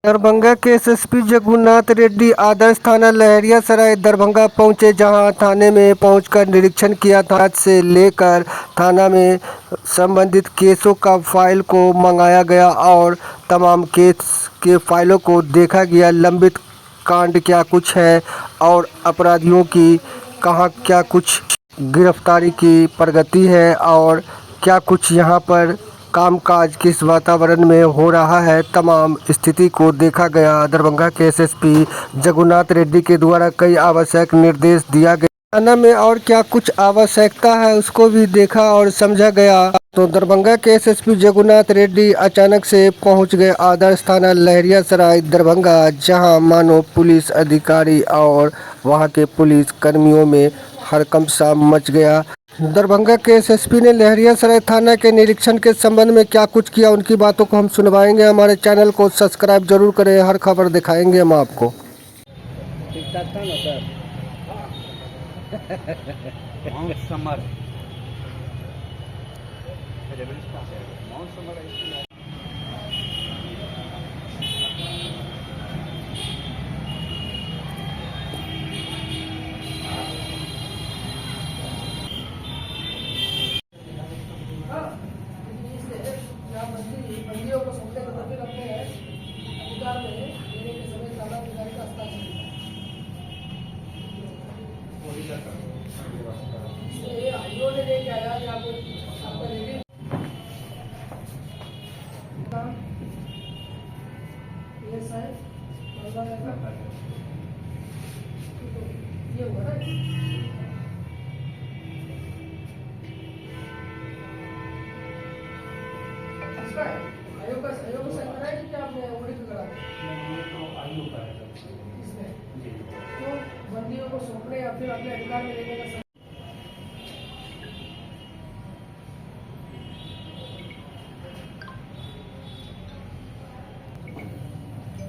दरभंगा के एसएसपी जगुनाथ रेड्डी आदर्श थाना लहरियासराय दरभंगा पहुंचे, जहां थाने में पहुंचकर निरीक्षण किया। था से लेकर थाना में संबंधित केसों का फाइल को मंगाया गया और तमाम केस के फाइलों को देखा गया। लंबित कांड क्या कुछ है और अपराधियों की कहां क्या कुछ गिरफ्तारी की प्रगति है और क्या कुछ यहां पर कामकाज किस वातावरण में हो रहा है, तमाम स्थिति को देखा गया। दरभंगा के एसएसपी जगुनाथ रेड्डी के द्वारा कई आवश्यक निर्देश दिया गया। थाना में और क्या कुछ आवश्यकता है उसको भी देखा और समझा गया। तो दरभंगा के एसएसपी जगुनाथ रेड्डी अचानक से पहुंच गए आदर्श थाना लहरियासराय दरभंगा, जहां मानो पुलिस अधिकारी और वहां के पुलिस कर्मियों में हड़कंप सा मच गया। दरभंगा के एसएसपी ने लहरियासराय थाना के निरीक्षण के संबंध में क्या कुछ किया, उनकी बातों को हम सुनवाएंगे। हमारे चैनल को सब्सक्राइब जरूर करें, हर खबर दिखाएंगे हम आपको। ठीक ठाक था ना सर? माउंट समर बंदियों को सौंपने का तभी रखते हैं अधिकार में देने के समय थाना अधिकारी का हस्ताक्षर इसलिए आईओ ने लेके आया कि आपका रिलीज ये सर ये होगा ना। आयोग का साइन करा है कि आपने ऑडिट करा है? इसमें तो बंदियों को सौंपने या फिर अपने अधिकार में लेने का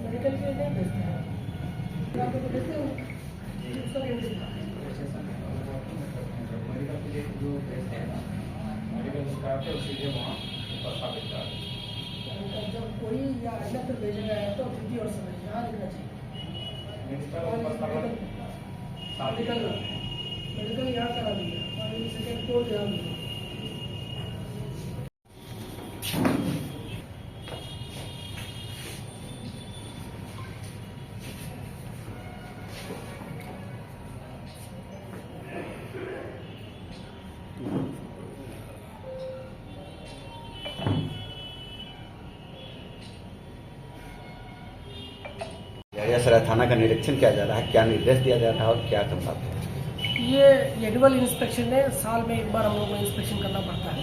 मेडिकल के लिए भेजते हैं, आपको तो भेजते हो उसका मेडिकल के लिए जो भेजते हैं ना, मेडिकल स्टाफ है उसी लिए वहाँ स्थापित करा है। जब कोई या अन्यत्र भेजेगा है तो विधि और समय यहाँ लिखना चाहिए। मेडिकल यहाँ करा दिया और सेकेंड कोर्ट यहाँ दिया। लहरियासराय थाना का निरीक्षण किया जा रहा है, क्या निर्देश दिया जा रहा है और क्या करना है? ये एनुअल इंस्पेक्शन है, साल में एक बार हम लोग को इंस्पेक्शन करना पड़ता है।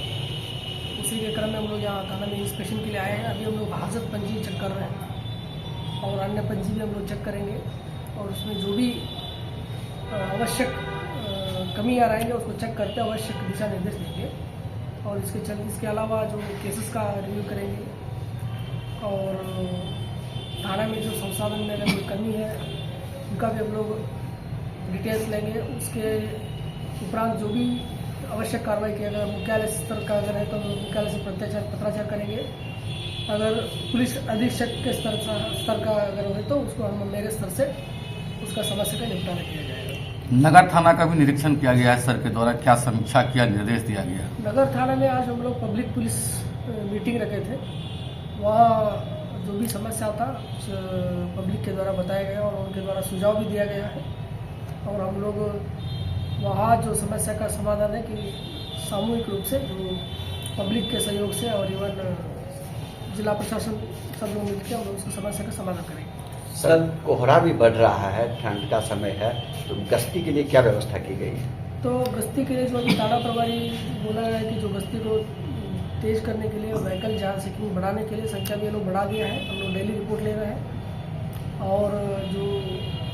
उसी के क्रम में हम लोग यहाँ थाना में इंस्पेक्शन के लिए आए हैं। अभी हम लोग हाजत पंजी चेक कर रहे हैं और अन्य पंजी भी हम लोग चेक करेंगे और उसमें जो भी आवश्यक कमियाँ रहेंगे उसको चेक करते आवश्यक दिशा निर्देश देंगे। और इसके अलावा जो केसेस का रिव्यू करेंगे और थाना में जो संसाधन में अगर कोई कमी है उनका भी हम लोग डिटेल्स लेंगे। उसके उपरांत जो भी आवश्यक कार्रवाई की, अगर मुख्यालय स्तर का अगर है तो मुख्यालय से पत्राचार करेंगे। अगर पुलिस अधीक्षक के स्तर का अगर हो तो उसको हम मेरे स्तर से उसका समस्या का निपटारा किया जाएगा। नगर थाना का भी निरीक्षण किया गया है सर के द्वारा, क्या समीक्षा किया, निर्देश दिया गया? नगर थाना में आज हम लोग पब्लिक पुलिस मीटिंग रखे थे। वहाँ जो भी समस्या था पब्लिक के द्वारा बताया गया और उनके द्वारा सुझाव भी दिया गया है। और हम लोग वहाँ जो समस्या का समाधान है कि सामूहिक रूप से जो पब्लिक के सहयोग से और इवन जिला प्रशासन सब लोग मिलकर हम लोग उसकी समस्या का समाधान करेंगे। सर, कोहरा भी बढ़ रहा है, ठंड का समय है, तो गश्ती के लिए क्या व्यवस्था की गई है? तो गश्ती के लिए जो अभी थाना प्रभारी बोला गया है कि जो गश्ती को तेज करने के लिए व्हीकल जान चेकिंग बढ़ाने के लिए संख्या में लोग बढ़ा दिया है। हम लोग डेली रिपोर्ट ले रहे हैं। और जो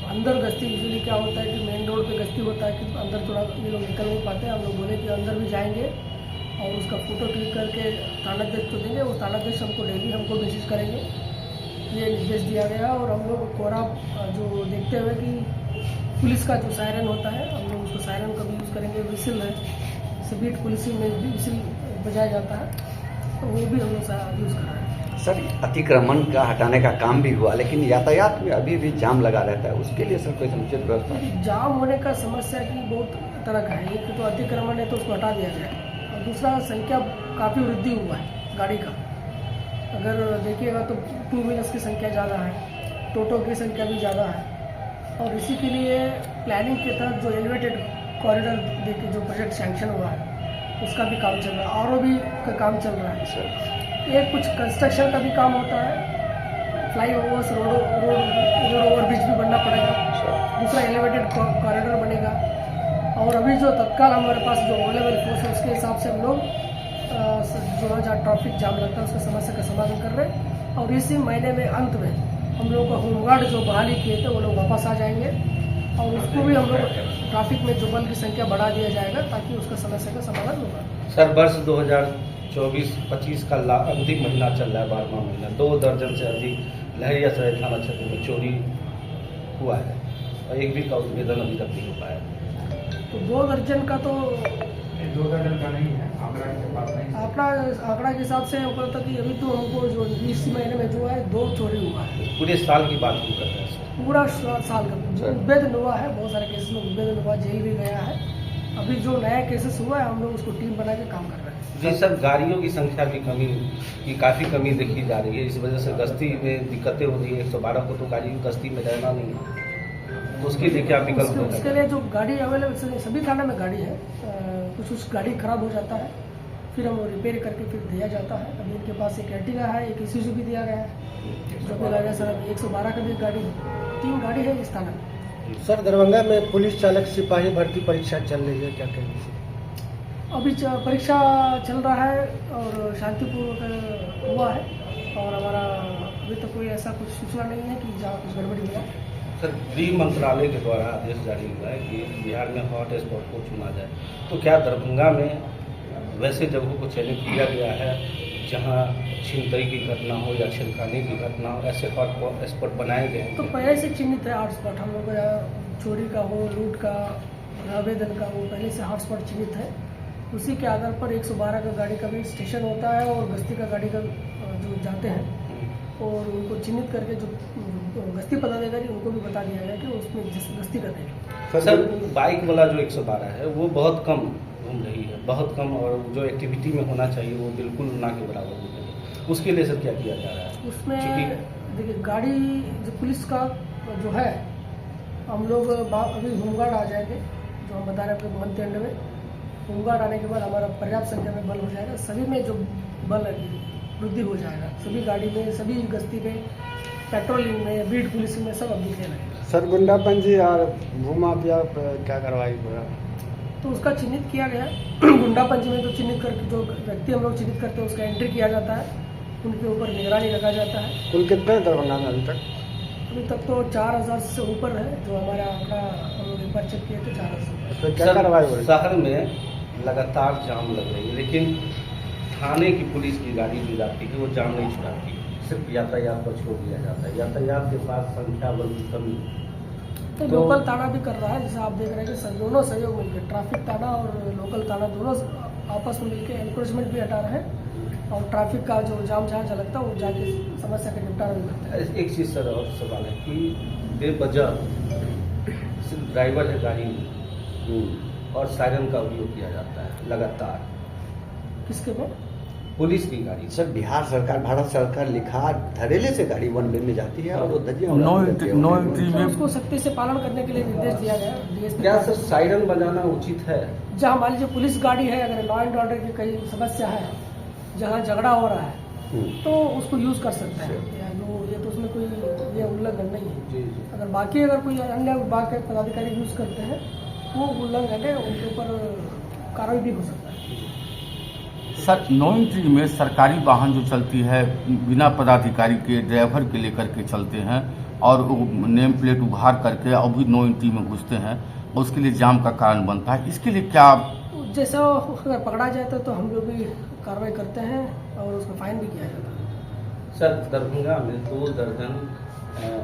अंदर गश्ती यूजुअली क्या होता है कि मेन रोड पे गश्ती होता है कि अंदर थोड़ा ये लोग निकल नहीं पाते हैं। हम लोग बोले कि अंदर भी जाएंगे और उसका फोटो क्लिक करके थानाध्यक्ष को देंगे, वो थानाध्यक्ष हमको डेली हमको मैसेज करेंगे, ये निर्देश दिया गया। और हम लोग कोहरा जो देखते हुए कि पुलिस का जो सायरन होता है हम लोग उसको सायरन का भी यूज़ करेंगे। विसिल है, स्पीड पुलिसिंग में भी विसिल बजाया जाता है, तो वो भी हम लोग यूज़ कर रहे हैं। सर अतिक्रमण का हटाने का काम भी हुआ, लेकिन यातायात में अभी भी जाम लगा रहता है, उसके लिए सर कोई समुचित व्यवस्था? जाम होने का समस्या की बहुत तरह का है। एक तो अतिक्रमण है तो उसको हटा दिया जाए, और दूसरा संख्या काफ़ी वृद्धि हुआ है गाड़ी का। अगर देखिएगा तो 2 व्हीलर्स की संख्या ज़्यादा है, टोटो की संख्या भी ज़्यादा है, और इसी के लिए प्लानिंग के तहत जो एलिवेटेड कॉरिडोर देखिए जो प्रोजेक्ट सैंक्शन हुआ है उसका भी काम चल रहा है, ROB का काम चल रहा है सर। एक कुछ कंस्ट्रक्शन का भी काम होता है, फ्लाईओवर्स, रोड ओवर ब्रिज भी बनना पड़ेगा, दूसरा एलिवेटेड कॉरिडोर बनेगा, और अभी जो तत्काल हमारे पास जो अवेलेबल फोर्स है उसके हिसाब से हम लोग जो जहाँ ट्रैफिक जाम लगता है उसका समस्या का समाधान कर रहे हैं। और इसी महीने में अंत में हम लोग का होमगार्ड जो बहाली किए थे वो लोग वापस आ जाएंगे, और उसको भी हम लोग ट्रैफिक में जो बल की संख्या बढ़ा दिया जाएगा ताकि उसका समस्या का समाधान होगा। सर वर्ष 2024-25 का अंतिम महीना चल रहा है, 12वां महीना, 2 दर्जन से अधिक लहरियासराय थाना क्षेत्र में चोरी हुआ है और एक भी का उद्भेदन अभी तक नहीं हो पाया। तो 2 दर्जन का तो 2 दर्जन का नहीं है, आंकड़ा के पास नहीं है। आंकड़ा के हिसाब से हमको लगता है कि अभी तो हमको जो इस महीने में जो है 2 चोरी हुआ है। पूरे साल की बात हम कर रहे हैं सर। पूरा साल का उद्भेदन हुआ है, बहुत सारे केसेस में उद्भेदन हुआ, जेल भी गया है। अभी जो नया केसेस हुआ है हम लोग उसको टीम बना के काम कर रहे हैं। जी सर, गाड़ियों की संख्या भी काफ़ी कमी देखी जा रही है, इस वजह से गश्ती में दिक्कतें हो रही है। 112 को तो गाड़ी गश्ती में रहना नहीं है, तो उसके लिए क्या विकल्प होगा? उसके लिए जो गाड़ी अवेलेबल सभी थाना में गाड़ी है, कुछ गाड़ी खराब हो जाता है फिर हम रिपेयर करके फिर दिया जाता है। अभी उनके पास एक एर्टिगा है, एक ईसुज़ू भी दिया गया है जो मिला गया सर। अभी 112 का भी गाड़ी, 3 गाड़ी है इस थाना में। सर दरभंगा में पुलिस चालक सिपाही भर्ती परीक्षा चल रही है, क्या कहेंगे? अभी परीक्षा चल रहा है और शांतिपूर्वक हुआ है, और हमारा अभी तक कोई ऐसा कुछ सूचना नहीं है कि जहाँ कुछ गड़बड़ी हुआ। सर गृह मंत्रालय के द्वारा आदेश जारी हुआ है कि बिहार में हॉट स्पॉट को चुना जाए, तो क्या दरभंगा में वैसे जगहों को चयनित किया गया है जहां छिनतई की घटना हो या छिनकाने की घटना हो, ऐसे हॉट स्पॉट बनाए गए हैं? तो पहले से चिन्हित है हॉटस्पॉट, हम लोग यहाँ चोरी का हो, लूट का, आवेदन का, वो पहले से हॉटस्पॉट चिन्हित है। उसी के आधार पर 112 का गाड़ी का भी स्टेशन होता है और गश्ती का गाड़ी का जो जाते हैं और उनको चिन्हित करके जो गश्ती पदाधिकारी उनको भी बता दिया गया कि उसमें गश्ती करेंगे। सर बाइक वाला जो 112 है वो बहुत कम घूम रही है, बहुत कम, और जो एक्टिविटी में होना चाहिए वो बिल्कुल ना के बराबर हो रही है। उसके लिए सर क्या किया जा रहा है? उसमें देखिए गाड़ी जो पुलिस का जो है, हम लोग अभी होमगार्ड आ जाएंगे जो हम बता रहे हैं मंथ एंड में। होमगार्ड आने के बाद हमारा पर्याप्त संख्या में बल हो जाएगा, सभी में जो बल वृद्धि हो जाएगा, सभी गाड़ी में, सभी गश्ती में, पेट्रोलिंग में, बीट पुलिस में सब अब दिखने लगेगा। सर गुंडापंजी और भूमाफिया क्या कार्रवाई हुआ? तो उसका चिन्हित किया गया। गुंडापंजी में तो चिन्हित करके जो व्यक्ति हम लोग चिन्हित करते हैं उसका एंट्री किया जाता है, उनके ऊपर निगरानी रखा जाता है। कुल कितने दरभंगा में अभी तक? अभी तक तो 4000 से ऊपर है, जो हमारा आंकड़ा हम लोग एक बार चेक किए थे 4000। तो क्या कार्रवाई हो रही है? शहर में लगातार जाम लग रही है, लेकिन थाने की पुलिस की गाड़ी जो जाती है वो जाम नहीं छुड़ाती, सिर्फ यातायात पर छोड़ दिया जाता है। यातायात के साथ संख्या बल की कमी, तो लोकल थाना भी कर रहा है, जैसे आप देख रहे हैं कि दोनों सहयोग मिलकर, ट्रैफिक थाना और लोकल थाना दोनों आपस में मिलकर एनक्रोचमेंट भी हटा रहे हैं और ट्रैफिक का जो जाम जहाँ झलकता है वो जाके समस्या का निपटारा भी करते हैं। एक चीज़ सर और सवाल है कि बेवजह सिर्फ ड्राइवर है गाड़ी और सायरन का उपयोग किया जाता है लगातार किसके में? पुलिस की गाड़ी। सर बिहार सरकार, भारत सरकार लिखा धड़ेले से गाड़ी 1 वे में जाती है और वो धज्जियां नो एंट्री तो में उसको सख्ती से पालन करने के लिए निर्देश दिया गया है DSP क्या सर सायरन बजाना उचित है? जहाँ मान लीजिए पुलिस गाड़ी है, अगर लॉ एंड ऑर्डर की कई समस्या है, जहाँ झगड़ा हो रहा है तो उसको यूज़ कर सकते हैं, या जो ये तो उसमें कोई ये उल्लंघन नहीं है। जी। अगर बाकी अगर कोई अन्य विभाग के पदाधिकारी यूज़ करते हैं वो उल्लंघन है, उनके ऊपर कार्रवाई भी हो सकता है। सर नो एंट्री में सरकारी वाहन जो चलती है बिना पदाधिकारी के ड्राइवर के लेकर के चलते हैं और वो नेम प्लेट उघार करके और भी नो एंट्री में घुसते हैं, उसके लिए जाम का कारण बनता है। इसके लिए क्या जैसा अगर पकड़ा जाता है तो हम लोग भी कार्रवाई करते हैं और उसका फाइन भी किया जाता है। सर दरभंगा में 2 दर्जन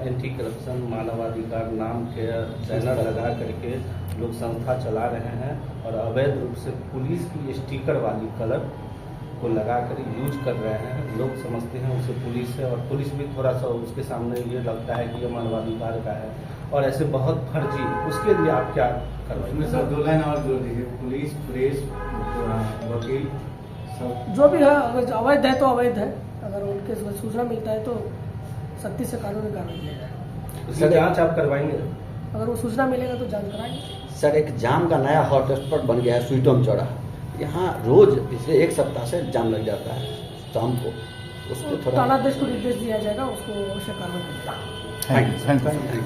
एंटी करप्शन मानवाधिकार नाम के बैनर लगा करके लोग संस्था चला रहे हैं और अवैध रूप से पुलिस की स्टिकर वाली कलर को लगाकर यूज कर रहे हैं। लोग समझते हैं उसे पुलिस है, और पुलिस भी थोड़ा सा उसके सामने ये लगता है कि ये मानवाधिकार का है, और ऐसे बहुत फर्जी। उसके लिए आप क्या करवाएंगे? सर 2 लाइन और जोड़ दीजिए। पुलिस, प्रेस, वकील सब जो भी है, अगर अवैध है तो अवैध है, अगर उनके सूचना मिलता है तो सख्ती से कानूनी कार्रवाई किया जाएगा। उसकी जांच आप करवाएंगे? अगर वो सूचना मिलेगा तो जांच कराएंगे। सर एक जाम का नया हॉटस्पॉट बन गया है स्वीटम चौराहा। यहाँ रोज पिछले 1 सप्ताह से जाम लग जाता है शाम को। उस पर थोड़ा थानाध्यक्ष को निर्देश दिया जाएगा, उसको अवश्य कार्रवाई करेगा। Thank you. Thank you.